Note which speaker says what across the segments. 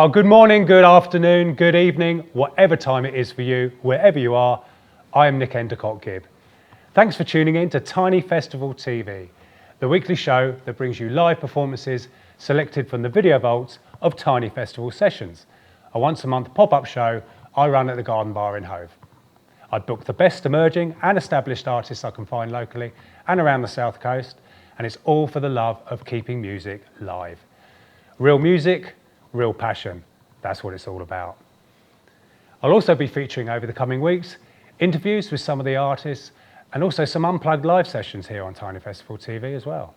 Speaker 1: Well, good morning, good afternoon, good evening, whatever time it is for you, wherever you are. I am Endacott Gibb. Thanks for tuning in to Tiny Festival TV, the weekly show that brings you live performances selected from the video vaults of Tiny Festival Sessions, a once-a-month pop-up show I run at the Garden Bar in Hove. I book the best emerging and established artists I can find locally and around the South Coast, and it's all for the love of keeping music live. Real music, real passion. That's what it's all about. I'll also be featuring over the coming weeks interviews with some of the artists and also some unplugged live sessions here on Tiny Festival TV as well.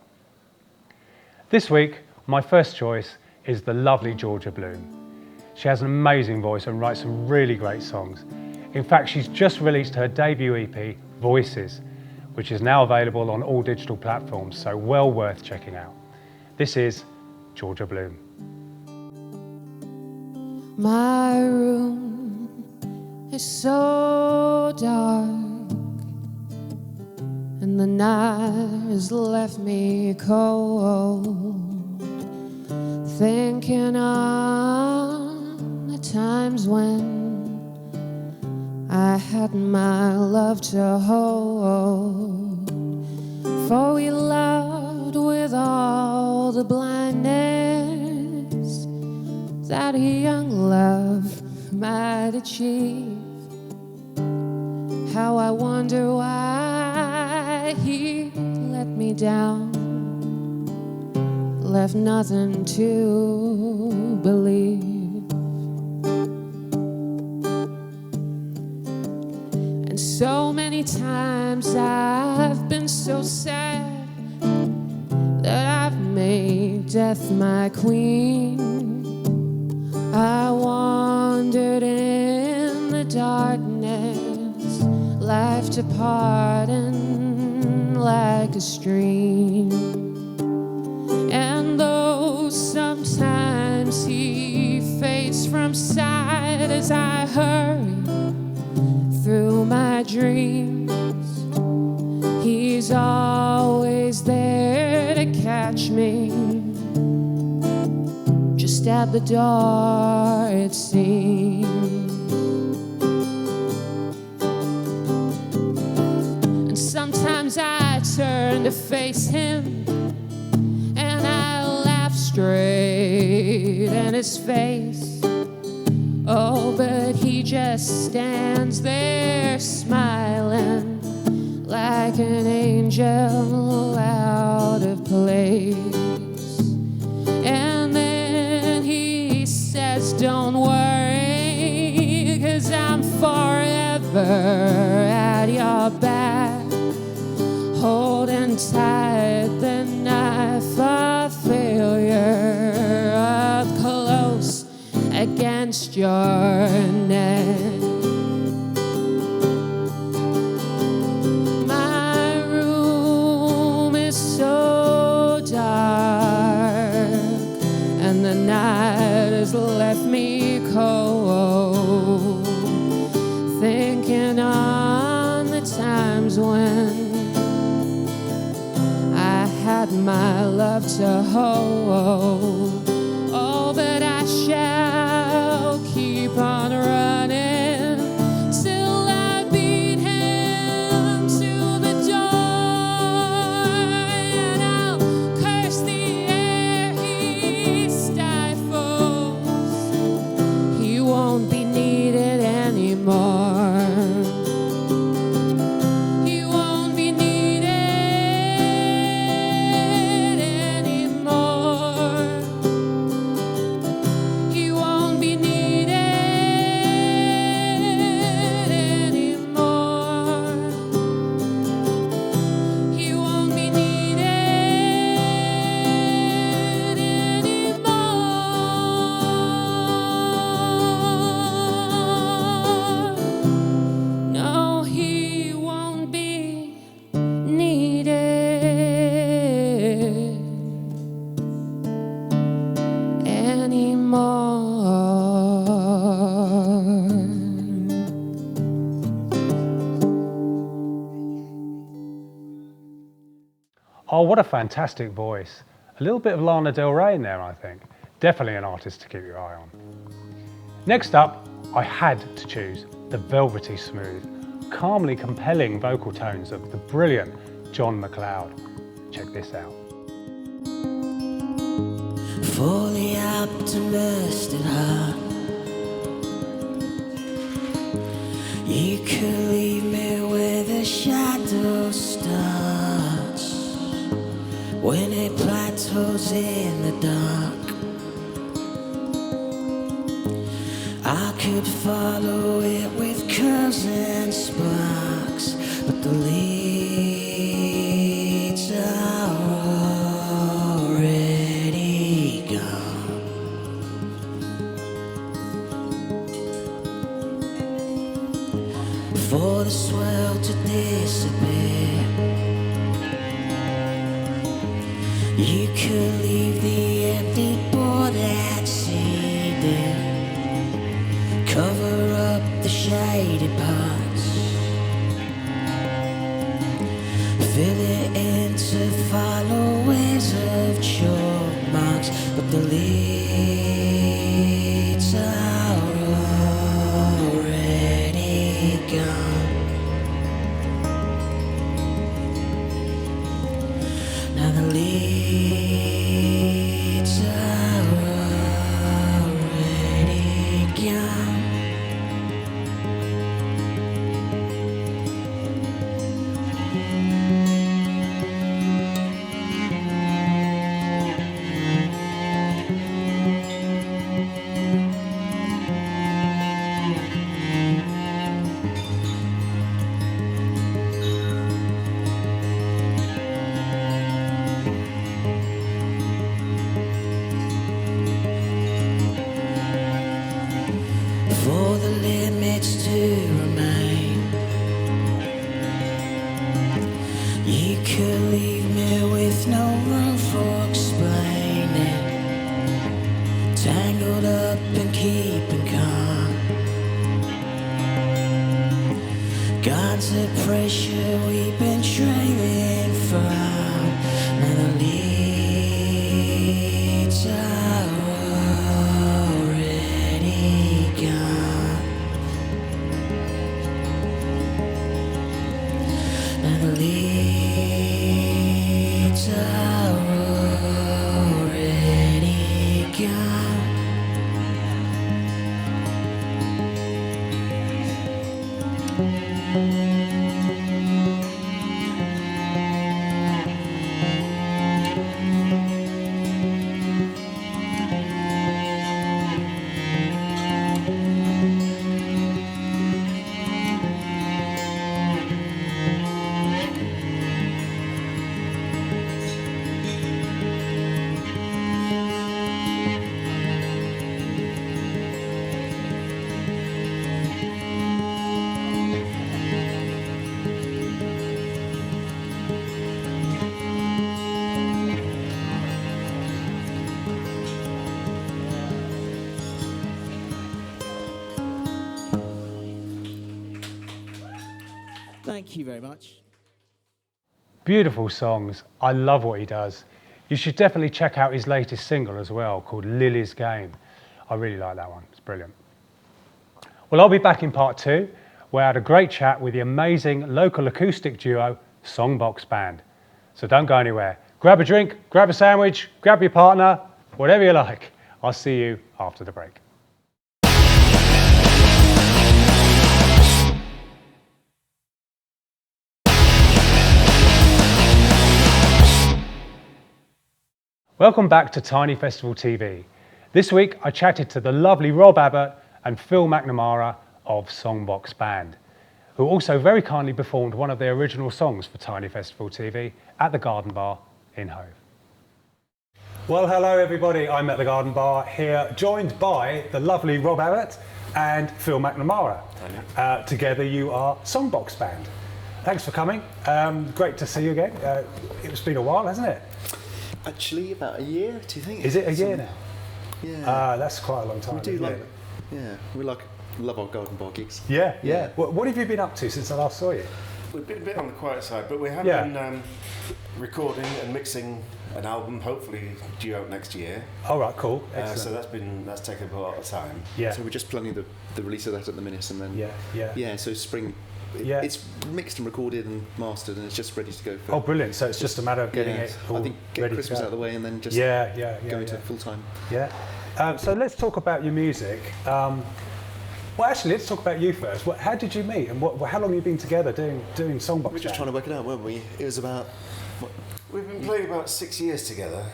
Speaker 1: This week, my first choice is the lovely Georgia Bloom. She has an amazing voice and writes some really great songs. In fact, she's just released her debut EP, Voices, which is now available on all digital platforms, so well worth checking out. This is Georgia Bloom.
Speaker 2: My room is so dark, and the night has left me cold, thinking on the times when I had my love to hold. For we loved with all the blindness that a young love might achieve. How I wonder why he let me down, left nothing to believe. And so many times I've been so sad that I've made death my queen. I wandered in the darkness, life departing like a stream. And though sometimes he fades from sight as I hurry through my dreams, he's always there to catch me just at the door, it seems. And sometimes I turn to face him, and I laugh straight in his face. Oh, but he just stands there smiling like an angel out of place. And then he says, don't worry, 'cause I'm forever at your back, holding tight the knife of failure up close against your neck. My room is so dark, and the night has left me cold, thinking on the times when I had my love to hold. Oh, but I shall keep on running till I beat him to the door, and I'll curse the air he stifles. He won't be needed anymore. He won't be needed anymore. He won't be needed anymore. He won't be needed anymore. No, he won't be needed anymore.
Speaker 1: Oh, what a fantastic voice. A little bit of Lana Del Rey in there, I think. Definitely an artist to keep your eye on. Next up, I had to choose the velvety smooth, calmly compelling vocal tones of the brilliant John McLeod. Check this out.
Speaker 3: For the optimistic heart, you could leave me where the shadow starts, when it plateaus in the dark. I could follow it with curves and sparks, but the leads are already gone. For the swell to disappear, you could leave the empty board at sea, dear. Cover up the shady parts, fill it in to follow ways of chalk marks, but the leads are already gone. Now the leads are already gone. For the limits to remain, you could leave me with no room for explaining, tangled up and keeping calm. Guns of pressure we've been trailing from, now the leads are already gone. Now the leads are already gone. Thank you very much.
Speaker 1: Beautiful songs. I love what he does. You should definitely check out his latest single as well, called Lily's Game. I really like that one. It's brilliant. Well, I'll be back in part 2, where I had a great chat with the amazing local acoustic duo, SongBox Band. So don't go anywhere. Grab a drink, grab a sandwich, grab your partner, whatever you like. I'll see you after the break. Welcome back to Tiny Festival TV. This week I chatted to the lovely Rob Abbott and Phil McNamara of SongBox Band, who also very kindly performed one of their original songs for Tiny Festival TV at the Garden Bar in Hove. Well, hello everybody, I'm at the Garden Bar here, joined by the lovely Rob Abbott and Phil McNamara. Together you are SongBox Band. Thanks for coming. Great to see you again. It's been a while, hasn't it?
Speaker 4: Actually, about a year, do you think?
Speaker 1: Is it a year now?
Speaker 4: Yeah.
Speaker 1: That's quite a long time.
Speaker 4: We do we love our Garden Bar gigs.
Speaker 1: Yeah. What have you been up to since I last saw you?
Speaker 5: We've been a bit on the quiet side, but we have
Speaker 1: Yeah.
Speaker 5: been recording and mixing an album, hopefully due out next year.
Speaker 1: All right, cool.
Speaker 5: So
Speaker 1: Excellent.
Speaker 5: that's taken up a lot of time.
Speaker 1: Yeah.
Speaker 4: So we're just planning the release of that at the minute, and then
Speaker 1: Yeah.
Speaker 4: So spring.
Speaker 1: Yeah.
Speaker 4: It's mixed and recorded and mastered, and it's just ready to go. For,
Speaker 1: Oh, brilliant! So it's just a matter of getting it all
Speaker 4: I think get
Speaker 1: ready
Speaker 4: Christmas
Speaker 1: to
Speaker 4: out
Speaker 1: go.
Speaker 4: of the way, and then just go into full time.
Speaker 1: Yeah. So let's talk about your music. Well, actually, let's talk about you first. How did you meet, and how long have you been together doing SongBox
Speaker 4: We were just trying to work it out, weren't we? It was about.
Speaker 5: We've been playing about 6 years together.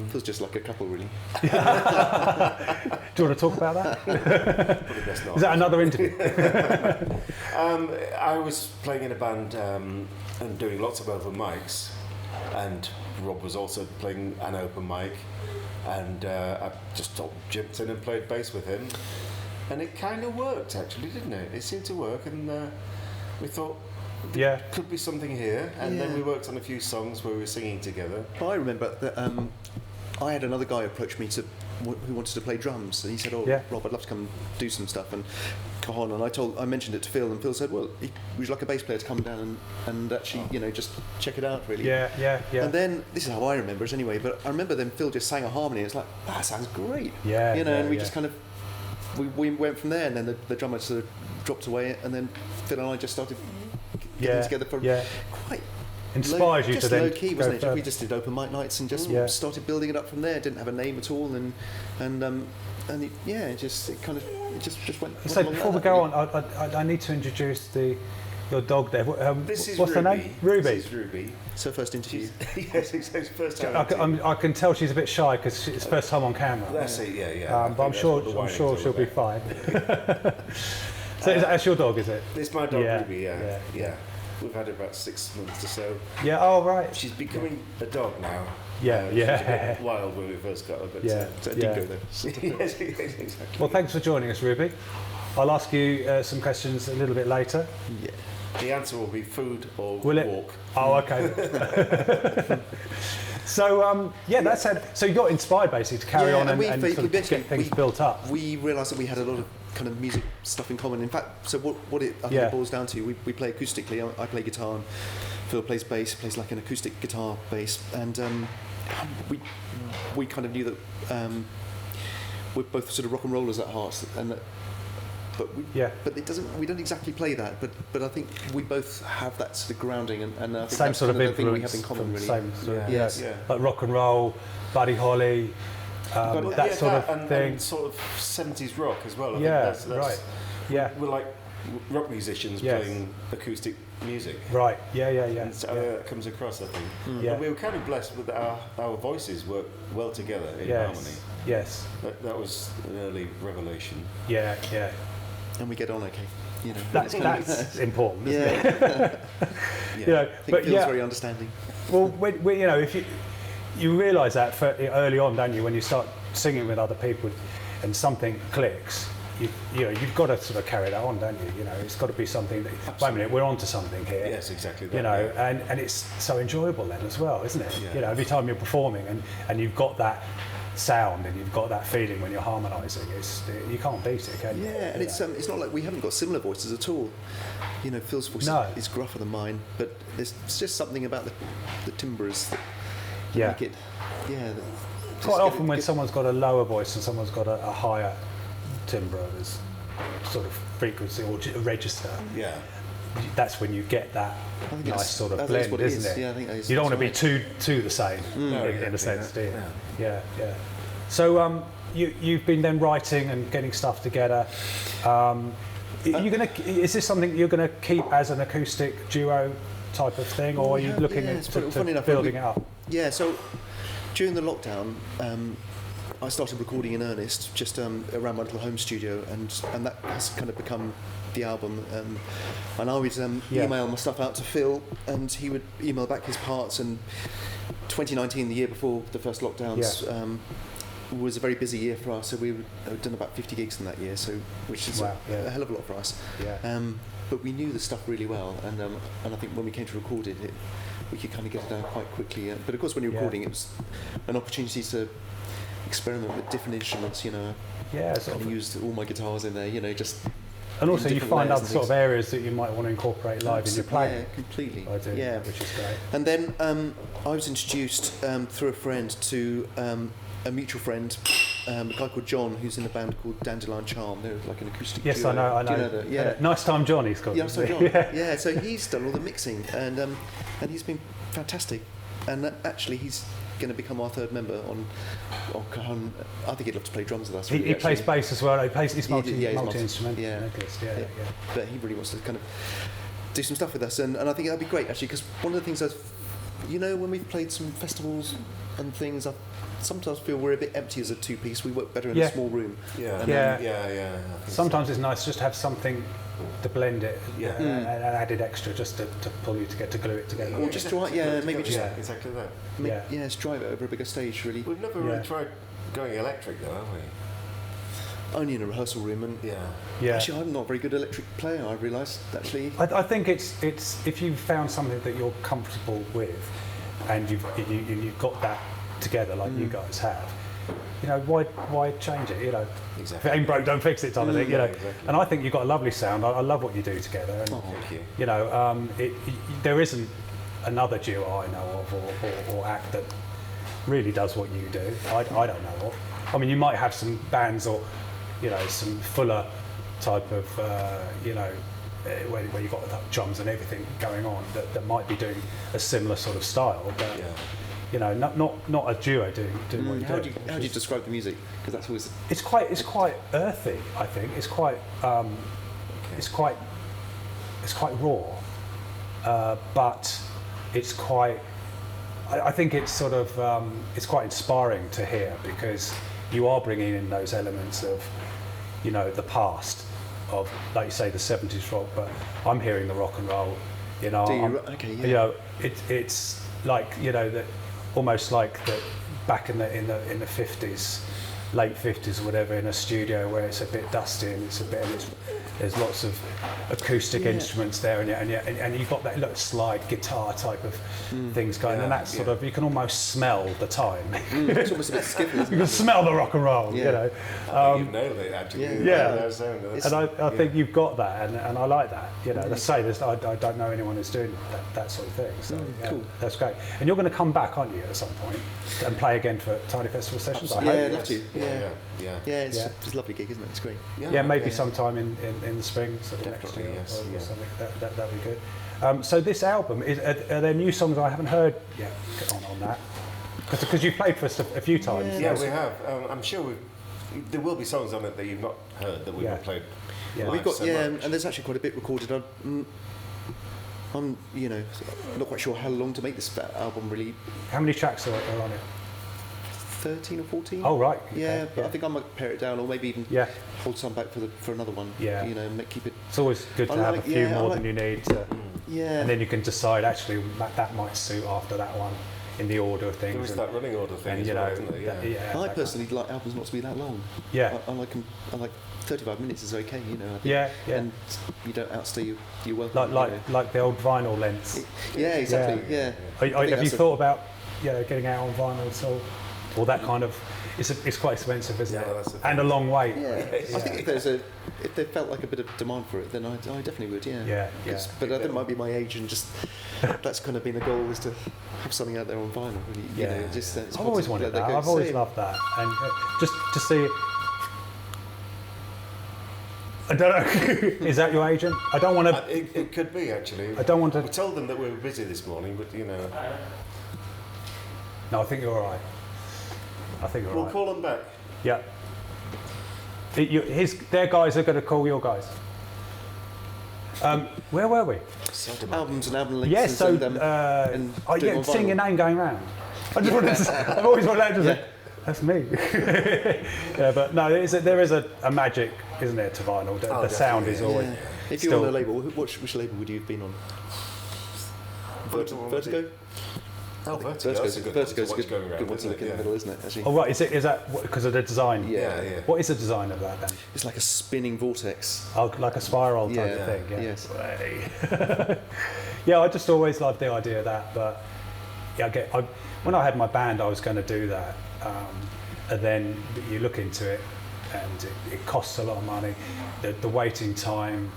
Speaker 4: Feels just like a couple, really.
Speaker 1: Do you want to talk about that?
Speaker 5: Probably best not.
Speaker 1: Is that another interview?
Speaker 5: I was playing in a band and doing lots of open mics, and Rob was also playing an open mic, and I just jumped in and played bass with him, and it kind of worked actually, didn't it? It seemed to work, and we thought there could be something here, and then we worked on a few songs where we were singing together.
Speaker 4: I remember that I had another guy approach me who wanted to play drums, and he said, Rob, I'd love to come do some stuff and come on. And I mentioned it to Phil, and Phil said, well, would you like a bass player to come down and actually, just check it out, really.
Speaker 1: Yeah.
Speaker 4: And then, this is how I remember it anyway, but I remember then Phil just sang a harmony, and it's like, that sounds great. And we just kind of, we went from there, and then the drummer sort of dropped away, and then Phil and I just started getting together for quite
Speaker 1: inspires you to then
Speaker 4: low key, wasn't it?
Speaker 1: further.
Speaker 4: We just did open mic nights and just started building it up from there. Didn't have a name at all, and it just went.
Speaker 1: So before we go on, I need to introduce your dog there.
Speaker 5: This is
Speaker 1: what's
Speaker 5: Ruby.
Speaker 1: her name? Ruby.
Speaker 5: This is Ruby.
Speaker 4: It's her first interview.
Speaker 5: Yes, it's her first time.
Speaker 1: I can tell she's a bit shy because it's first time on camera.
Speaker 5: That's it. Yeah.
Speaker 1: But I'm sure she'll be fine. So that's your dog, is it?
Speaker 5: It's my dog Ruby. Yeah. We've had her about 6 months or so.
Speaker 1: Yeah. Oh, right.
Speaker 5: She's becoming a dog now.
Speaker 1: Yeah.
Speaker 5: She was a bit wild when we first got her, but
Speaker 4: So a dingo though.
Speaker 5: yes, exactly.
Speaker 1: Well, thanks for joining us, Ruby. I'll ask you some questions a little bit later.
Speaker 4: Yeah.
Speaker 5: The answer will be food or
Speaker 1: Will it?
Speaker 5: walk.
Speaker 1: Oh, okay. So that's how. So you got inspired basically to carry on and sort of get things built up.
Speaker 4: We realised that we had a lot of kind of music stuff in common. In fact, so what it I think it boils down to, we play acoustically. I play guitar, and Phil plays bass. Plays like an acoustic guitar bass, and we kind of knew that we're both sort of rock and rollers at heart, and that. But it doesn't. We don't exactly play that. But I think we both have that sort of grounding, and I think
Speaker 1: Same
Speaker 4: that's
Speaker 1: sort of
Speaker 4: kind the thing we
Speaker 1: influence
Speaker 4: have in common,
Speaker 1: from
Speaker 4: really.
Speaker 1: same sort of,
Speaker 4: Yes.
Speaker 1: like rock and roll, Buddy Holly, that sort of thing.
Speaker 5: And sort of 70s rock as well. I think that's,
Speaker 1: right. Yeah,
Speaker 5: we're like rock musicians playing acoustic music.
Speaker 1: right. Yeah.
Speaker 5: And so that comes across, I think.
Speaker 1: Yeah.
Speaker 5: And we were kind of blessed with our voices work well together in harmony.
Speaker 1: Yes.
Speaker 5: That was an early revelation.
Speaker 1: Yeah.
Speaker 4: And we get on okay.
Speaker 1: That's important, isn't it?
Speaker 5: Yeah.
Speaker 4: I think Phil's very understanding.
Speaker 1: Well, if you realise that early on, don't you? When you start singing with other people, and something clicks, you've got to sort of carry that on, don't you? It's got to be something that. Wait a minute, we're onto something here.
Speaker 5: Yes, exactly. That,
Speaker 1: and it's so enjoyable then as well, isn't it?
Speaker 5: Yeah.
Speaker 1: Every time you're performing and you've got that sound and you've got that feeling when you're harmonising, you can't beat it, can you?
Speaker 4: Yeah, and it's not like we haven't got similar voices at all. Phil's voice is gruffer than mine, but there's just something about the timbres that make it. Yeah.
Speaker 1: Quite often when someone's got a lower voice and someone's got a higher timbre, there's sort of frequency or register.
Speaker 5: Yeah.
Speaker 1: That's when you get that nice sort of blend, isn't it?
Speaker 4: Yeah, I think that is.
Speaker 1: You don't want to be too the same in a sense, do you? Yeah. So you've been then writing and getting stuff together. Is this something you're going to keep as an acoustic duo type of thing, or are you looking at building it up?
Speaker 4: Yeah. So during the lockdown, I started recording in earnest just around my little home studio, and that has kind of become the album. And I would email my stuff out to Phil, and he would email back his parts. And 2019, the year before the first lockdowns, was a very busy year for us. So we've done about 50 gigs in that year, which is a hell of a lot for us.
Speaker 1: Yeah.
Speaker 4: But we knew the stuff really well, and I think when we came to record it, we could kind of get it down quite quickly. But of course, when you're recording, it was an opportunity to experiment with different instruments.
Speaker 1: Yeah,
Speaker 4: I used all my guitars in there. Just
Speaker 1: And also you
Speaker 4: different
Speaker 1: find
Speaker 4: layers
Speaker 1: other
Speaker 4: and
Speaker 1: sort of
Speaker 4: things.
Speaker 1: areas that you might want to incorporate live in your playing.
Speaker 4: Yeah, completely.
Speaker 1: I do,
Speaker 4: Yeah,
Speaker 1: which is great.
Speaker 4: And then I was introduced through a friend to a mutual friend, a guy called John, who's in a band called Dandelion Charm. They're like an acoustic
Speaker 1: Yes,
Speaker 4: duo.
Speaker 1: I know.
Speaker 4: Do you know that? Yeah.
Speaker 1: Nice Time John, he's called.
Speaker 4: Yeah, so John.
Speaker 1: Yeah.
Speaker 4: Yeah, so he's done all the mixing, and he's been fantastic. And actually, he's going to become our third member on I think he'd love to play drums with us. Really,
Speaker 1: He plays
Speaker 4: actually.
Speaker 1: bass as well. He's
Speaker 4: He's
Speaker 1: multi-instrument.
Speaker 4: Yeah.
Speaker 1: Yeah.
Speaker 4: But he really wants to kind of do some stuff with us, and I think that'd be great actually, because one of the things when we've played some festivals and things, I sometimes feel we're a bit empty as a two-piece. We work better in a small room.
Speaker 5: Yeah.
Speaker 1: Sometimes it's nice just to have something to blend it, an added extra just to pull you together, to glue it together.
Speaker 4: Or just drive, maybe just
Speaker 5: exactly that.
Speaker 4: just drive it over a bigger stage. Really,
Speaker 5: We've never really tried going electric though, have we?
Speaker 4: only in a rehearsal room, and
Speaker 1: Yeah.
Speaker 4: actually, I'm not a very good electric player. I realised actually.
Speaker 1: I think it's if you've found something that you're comfortable with, and you've got that together like you guys have, why change it?
Speaker 5: Exactly.
Speaker 1: If it ain't broke, don't fix it, type of thing.
Speaker 5: Exactly.
Speaker 1: And I think you've got a lovely sound. I love what you do together. And,
Speaker 5: Thank you.
Speaker 1: there isn't another duo I know of or act that really does what you do. I don't know of. I mean, you might have some bands or some fuller type of where you've got drums and everything going on that might be doing a similar sort of style, but not a duo doing what you do.
Speaker 4: How do you describe the music? Because that's always.
Speaker 1: It's quite earthy. I think it's quite raw, but it's quite. I think it's sort of it's quite inspiring to hear, because you are bringing in those elements of the past of, like you say, the 70s rock, but I'm hearing the rock and roll. It's like that, almost like that back in the 50s, late 50s or whatever, in a studio where it's a bit dusty and there's lots of acoustic instruments there, and you've got that slide guitar type of things going, and that's sort of, you can almost smell the time.
Speaker 4: It's almost a bit skippy.
Speaker 1: You can smell the rock and roll.
Speaker 5: You've nailed it actually.
Speaker 1: And I think you've got that, and I like that. Let's say this, I don't know anyone who's doing that sort of thing. So
Speaker 4: cool.
Speaker 1: That's great. And you're going to come back, aren't you, at some point, and play again for Tiny Festival sessions? I hope.
Speaker 4: I'd love to. It's a lovely gig, isn't it? It's great.
Speaker 1: Maybe sometime in the spring, sort of next year or something. That'd be good. So this album, are there new songs I haven't heard yet on that? Because you've played for us a few times.
Speaker 5: Yeah, we have. I'm sure there will be songs on it that you've not heard that we've not played.
Speaker 1: Yeah.
Speaker 4: We've got
Speaker 5: so much.
Speaker 4: and there's actually quite a bit recorded. I'm not quite sure how long to make this album. Really,
Speaker 1: How many tracks are on it?
Speaker 4: 13 or 14.
Speaker 1: Oh right.
Speaker 4: Yeah,
Speaker 1: Okay,
Speaker 4: but I think I might pare it down, or maybe even hold some back for another one.
Speaker 1: Yeah.
Speaker 4: Keep it.
Speaker 1: It's always good to
Speaker 4: I
Speaker 1: have
Speaker 4: like-
Speaker 1: a few
Speaker 4: yeah, I
Speaker 1: more
Speaker 4: like-
Speaker 1: than you need,
Speaker 4: Yeah.
Speaker 1: and then you can decide actually that might suit after that one in the order of things.
Speaker 5: There is that running order thing
Speaker 1: and
Speaker 5: as well, isn't there?
Speaker 4: I personally like albums not to be that long.
Speaker 1: Yeah.
Speaker 4: I like 35 minutes is okay. I think.
Speaker 1: Yeah.
Speaker 4: And you don't outstay your welcome.
Speaker 1: Like the old vinyl lengths.
Speaker 4: Yeah, exactly. Yeah.
Speaker 1: Have you thought about getting out on vinyl at all, or that kind of? It's quite expensive, isn't
Speaker 5: Yeah,
Speaker 1: it?
Speaker 5: that's the thing.
Speaker 1: And a long wait.
Speaker 4: Yeah, I think if there felt like a bit of demand for it, then I definitely would. Yeah. But I think it might be my age, and just that's kind of been the goal, is to have something out there on vinyl. Really, it's
Speaker 1: I've always
Speaker 4: to
Speaker 1: wanted
Speaker 4: let
Speaker 1: that.
Speaker 4: go.
Speaker 1: I've always
Speaker 4: Same.
Speaker 1: loved that, and just to see. I don't know. Is that your agent? I don't want to.
Speaker 5: It could be actually.
Speaker 1: I don't want to.
Speaker 5: We told them that we were busy this morning, but
Speaker 1: No, I think you're all right. I think you're all
Speaker 5: we'll
Speaker 1: right.
Speaker 5: call them back.
Speaker 1: Yeah. Their guys are going to call your guys. Where were we?
Speaker 4: Albums and album links.
Speaker 1: Yeah,
Speaker 4: and
Speaker 1: so
Speaker 4: send them and do it on
Speaker 1: seeing your
Speaker 4: vinyl.
Speaker 1: name going round. I just wanted to, I've always wanted to say, that's me. Yeah, but no, there is a magic, isn't there, to vinyl? The sound is always.
Speaker 4: Yeah. If you're on a label, which label would you have been on? Vertigo?
Speaker 5: Oh, Vertigo's a good
Speaker 4: Vertigo's
Speaker 5: one to watch going
Speaker 4: good
Speaker 5: around,
Speaker 4: one to look in the middle, isn't it? Actually,
Speaker 1: Oh right, is that because of the design?
Speaker 4: Yeah.
Speaker 1: What is the design of that then?
Speaker 4: it's like a spinning vortex.
Speaker 1: Oh, like a spiral type
Speaker 4: Yeah,
Speaker 1: of thing. Yeah.
Speaker 4: yes.
Speaker 1: Yeah, I just always loved the idea of that, but when I had my band, I was going to do that, and then you look into it, and it costs a lot of money. The waiting time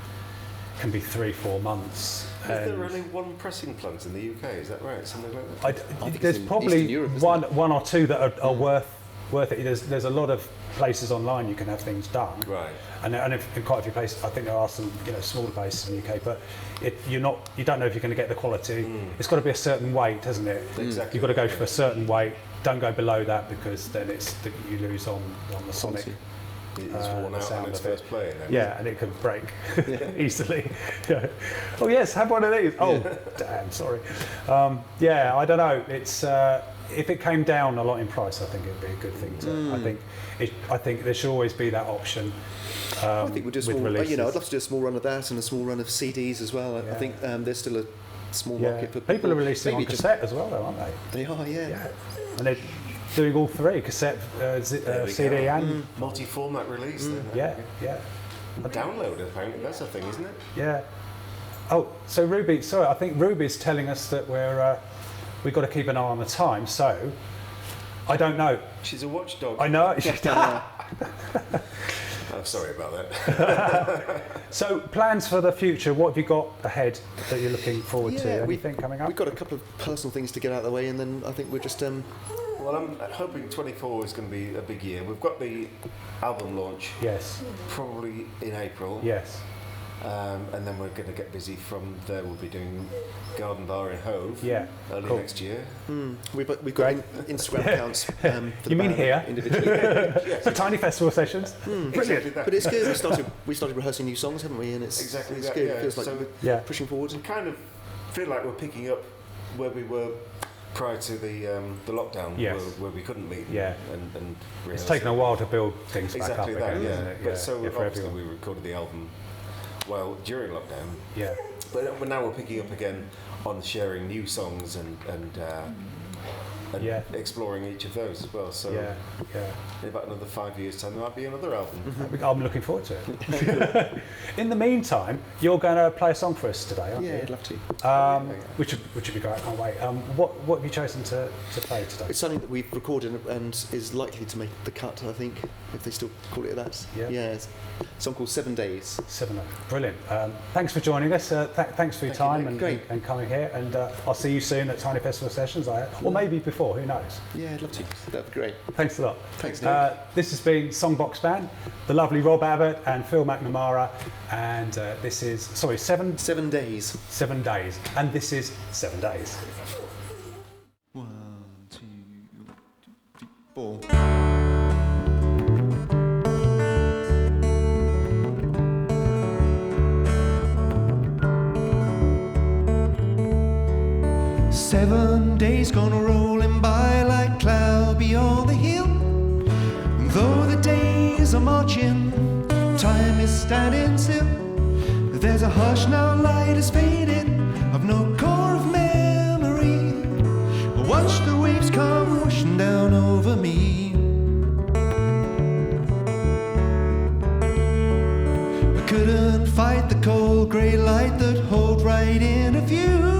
Speaker 1: can be 3-4 months.
Speaker 5: Is there only one pressing plant in the UK? Is that right? Something like that?
Speaker 4: think
Speaker 1: There's
Speaker 4: it's in
Speaker 1: probably
Speaker 4: Eastern Europe, isn't
Speaker 1: one or two that are worth it. There's a lot of places online you can have things done,
Speaker 5: Right.
Speaker 1: and in quite a few places. I think there are some smaller places in the UK, but you don't know if you're going to get the quality. It's got to be a certain weight, hasn't it?
Speaker 5: Exactly.
Speaker 1: You've got to go for a certain weight. Don't go below that because then you lose on the sonic.
Speaker 5: It's worn out
Speaker 1: sound
Speaker 5: on its
Speaker 1: of it.
Speaker 5: first play. Then.
Speaker 1: Yeah, and it can break easily. Yeah. Oh yes, have one of these. Oh, damn, sorry. I don't know. It's if it came down a lot in price, I think it'd be a good thing. I think there should always be that option.
Speaker 4: I think we'll do a small.
Speaker 1: releases.
Speaker 4: I'd love to do a small run of that and a small run of CDs as well. I think there's still a small market for
Speaker 1: people are releasing on
Speaker 4: maybe
Speaker 1: cassette as well, though, aren't they?
Speaker 4: They are,
Speaker 1: Yeah, and they're doing all three: cassette, CD, and
Speaker 5: multi-format release. Then,
Speaker 1: yeah.
Speaker 5: Download apparently that's a thing, isn't it?
Speaker 1: Yeah. Oh, so Ruby. Sorry, I think Ruby's telling us that we've got to keep an eye on the time. So I don't know.
Speaker 5: She's a watchdog.
Speaker 1: I know.
Speaker 5: I'm sorry about that.
Speaker 1: So plans for the future. What have you got ahead that you're looking forward to? Anything coming up?
Speaker 4: We've got a couple of personal things to get out of the way, and then I think we're just.
Speaker 5: Well, I'm hoping 24 is going to be a big year. We've got the album launch.
Speaker 1: Yes.
Speaker 5: Probably in April.
Speaker 1: Yes.
Speaker 5: And then we're going to get busy from there. We'll be doing Garden Bar in Hove.
Speaker 1: Yeah.
Speaker 5: Early
Speaker 1: Cool.
Speaker 5: next year.
Speaker 4: We've got Instagram accounts. For the
Speaker 1: You mean
Speaker 4: band
Speaker 1: here?
Speaker 4: individually?
Speaker 1: The Tiny Festival sessions. Brilliant.
Speaker 5: Exactly that.
Speaker 4: But it's good. We started rehearsing new songs, haven't we? And it's
Speaker 5: Exactly
Speaker 4: it's
Speaker 5: that,
Speaker 4: good.
Speaker 5: yeah.
Speaker 4: It feels like
Speaker 5: So-
Speaker 4: we're pushing forward.
Speaker 5: We kind of feel like we're picking up where we were prior to the lockdown,
Speaker 1: Yes.
Speaker 5: where we couldn't meet.
Speaker 1: Yeah.
Speaker 5: And
Speaker 1: It's
Speaker 5: rehearse.
Speaker 1: taken a while to build things
Speaker 5: Exactly
Speaker 1: back up
Speaker 5: that.
Speaker 1: again,
Speaker 5: Yeah.
Speaker 1: isn't it?
Speaker 5: But so
Speaker 1: for
Speaker 5: obviously
Speaker 1: everyone.
Speaker 5: we recorded the album during lockdown.
Speaker 1: Yeah.
Speaker 5: But now we're picking up again on sharing new songs and exploring each of those as well. So
Speaker 1: Yeah.
Speaker 5: in about another 5 years' time, there might be another album.
Speaker 1: I'm looking forward to it. In the meantime, you're going to play a song for us today, aren't
Speaker 4: Yeah,
Speaker 1: you?
Speaker 4: I'd love to.
Speaker 1: Which would be great. I can't wait. What have you chosen to play today?
Speaker 4: It's something that we've recorded and is likely to make the cut, I think, if they still call it that.
Speaker 1: Yeah.
Speaker 4: It's a song called 7 Days.
Speaker 1: 7. Brilliant. Thanks for joining us. Thanks for your time
Speaker 4: Nick. Great.
Speaker 1: and coming here. And I'll see you soon at Tiny Festival Sessions, or maybe before. Who knows?
Speaker 4: Yeah, I'd love to. That'd be great.
Speaker 1: Thanks a lot.
Speaker 4: Thanks, Nick.
Speaker 1: This has been SongBox Band, the lovely Rob Abbott and Phil McNamara, and this is 7
Speaker 4: 7 Days.
Speaker 1: 7 days, and this is 7 days.
Speaker 4: 1, 2, 3, 4. Seven days gonna rolling by like cloud beyond the hill. Though the days are marching, time is standing still. There's a hush now, light is faded, of no core of memory. Watch the waves come washing down over me. I couldn't fight the cold grey light that hold right in a view.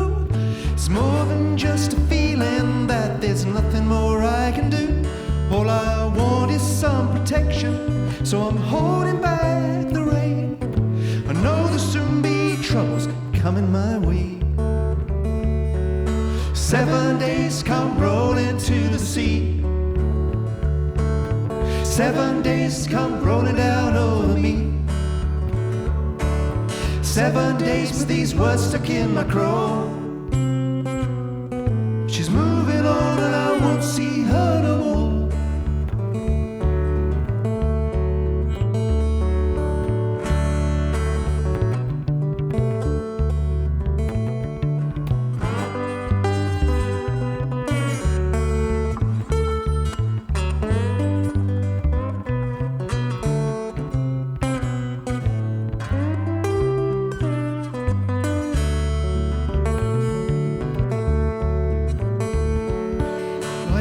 Speaker 4: It's more than just a feeling that there's nothing more I can do. All I want is some protection, so I'm holding back the rain. I know there'll soon be troubles coming my way. 7 days come rolling to the sea. 7 days come rolling down over me. 7 days with these words stuck in my craw. She's moving on and I won't see her no more.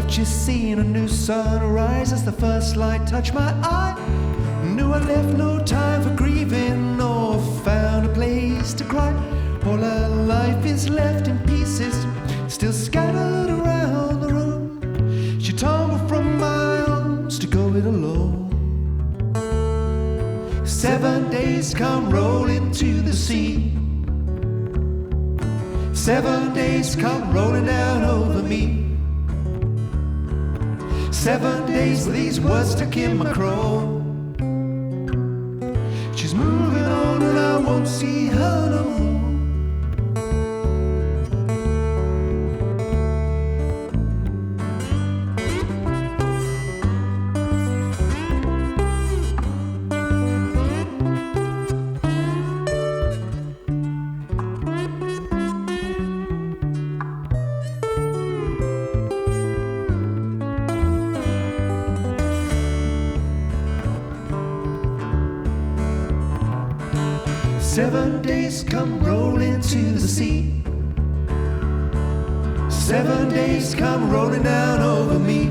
Speaker 4: Just seen a new sunrise as the first light touched my eye. Knew I left no time for grieving or found a place to cry. All her life is left in pieces, still scattered around the room. She tumbled from my arms to go it alone.
Speaker 6: days come rolling to the sea. 7 days come rolling down over me. 7 days with these words stuck in my craw. She's moving on and I won't see her no more. 7 days come rolling to the sea. 7 days come rolling down over me.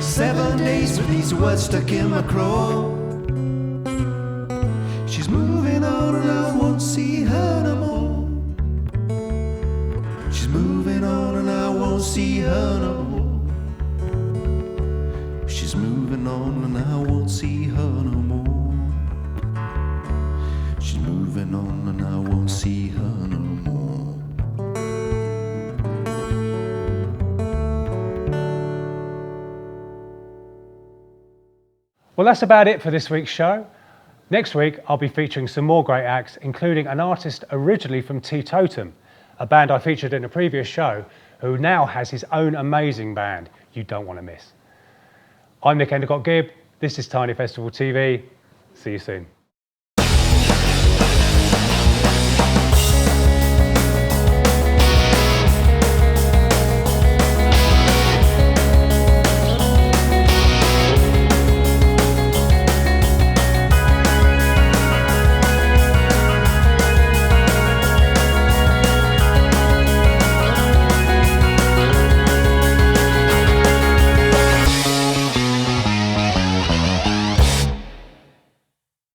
Speaker 6: 7 days with these words stuck in my craw. She's moving on and I won't see her no more. She's moving on and I won't see her no more. She's moving on and I won't see her no more. She's moving on and I won't see her no more.
Speaker 1: Well, that's about it for this week's show. Next week, I'll be featuring some more great acts, including an artist originally from Teetotum, a band I featured in a previous show, who now has his own amazing band you don't want to miss. I'm Endacott Gibb. This is Tiny Festival TV. See you soon.